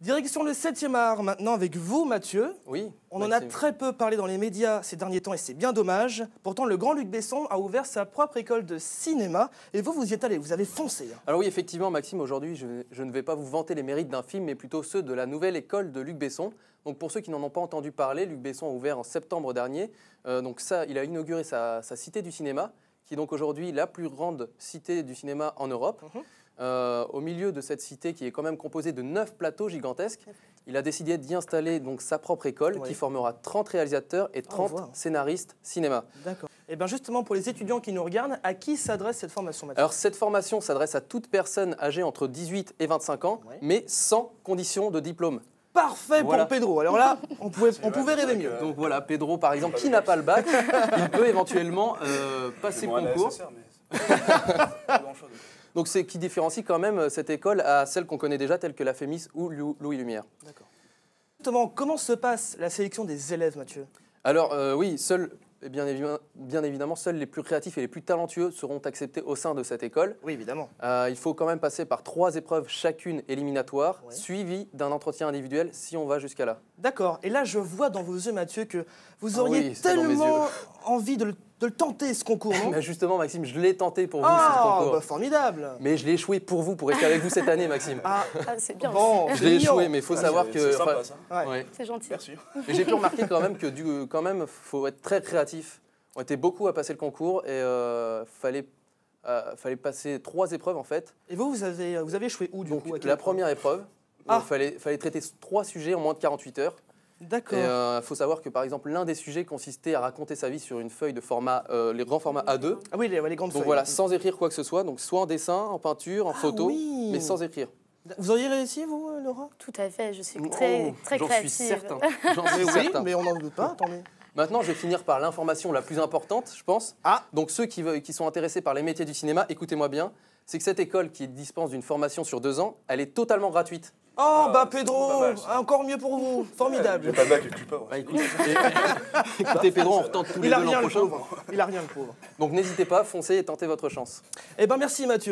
Direction le 7e art maintenant avec vous, Mathieu. Oui. On en a très peu parlé dans les médias ces derniers temps et c'est bien dommage. Pourtant, le grand Luc Besson a ouvert sa propre école de cinéma et vous y êtes allé, vous avez foncé. Alors oui, effectivement, Maxime, aujourd'hui, je ne vais pas vous vanter les mérites d'un film, mais plutôt ceux de la nouvelle école de Luc Besson. Donc pour ceux qui n'en ont pas entendu parler, Luc Besson a ouvert en septembre dernier. Il a inauguré sa cité du cinéma, qui est donc aujourd'hui la plus grande cité du cinéma en Europe. Au milieu de cette cité qui est quand même composée de 9 plateaux gigantesques, il a décidé d'y installer donc sa propre école qui formera 30 réalisateurs et 30 scénaristes cinéma. D'accord. Et bien justement, pour les étudiants qui nous regardent, à qui s'adresse cette formation, Mathieu? Alors cette formation s'adresse à toute personne âgée entre 18 et 25 ans, mais sans condition de diplôme. Parfait pour Pedro. Alors là, on pouvait rêver mieux. Donc voilà, Pedro par exemple, qui n'a pas le bac, il peut éventuellement passer le concours. Donc c'est qui différencie quand même cette école à celle qu'on connaît déjà, telle que la Fémis ou Louis Lumière. D'accord. Justement, comment se passe la sélection des élèves, Mathieu? Alors oui, bien évidemment, seuls les plus créatifs et les plus talentueux seront acceptés au sein de cette école. Oui, évidemment. Il faut quand même passer par 3 épreuves chacune éliminatoires, suivies d'un entretien individuel si on va jusqu'à là. D'accord. Et là, je vois dans vos yeux, Mathieu, que vous auriez tellement envie de le tenter, ce concours, non? Bah justement, Maxime, je l'ai tenté pour vous, ce concours. Bah formidable. Mais je l'ai échoué pour vous, pour rester avec vous cette année, Maxime. C'est bien. Bon, je l'ai échoué, mais il faut savoir que... C'est sympa, ça. C'est gentil. Merci. Et j'ai pu remarquer quand même que faut être très créatif. On était beaucoup à passer le concours et fallait passer 3 épreuves en fait. Et vous avez échoué où du coup? La première épreuve, il fallait traiter 3 sujets en moins de 48 heures. D'accord. Et il faut savoir que par exemple l'un des sujets consistait à raconter sa vie sur une feuille de format, les grands formats A2. Ah oui, les grandes feuilles. Donc voilà, sans écrire quoi que ce soit, donc soit en dessin, en peinture, en photo, mais sans écrire. Vous auriez réussi, vous, Laura? Tout à fait, je suis très créative. J'en suis certain. Oui, mais on n'en doute pas, attendez. Maintenant, je vais finir par l'information la plus importante, je pense. Donc ceux qui sont intéressés par les métiers du cinéma, écoutez-moi bien, c'est que cette école qui dispense d'une formation sur 2 ans, elle est totalement gratuite. Oh, bah Pedro, encore mieux pour vous, formidable. J'ai pas de bac, je suis pas. Écoutez Pedro, on retente tous les deux l'an prochain. Il a rien, le pauvre. Donc n'hésitez pas, foncez et tentez votre chance. Eh ben merci Mathieu.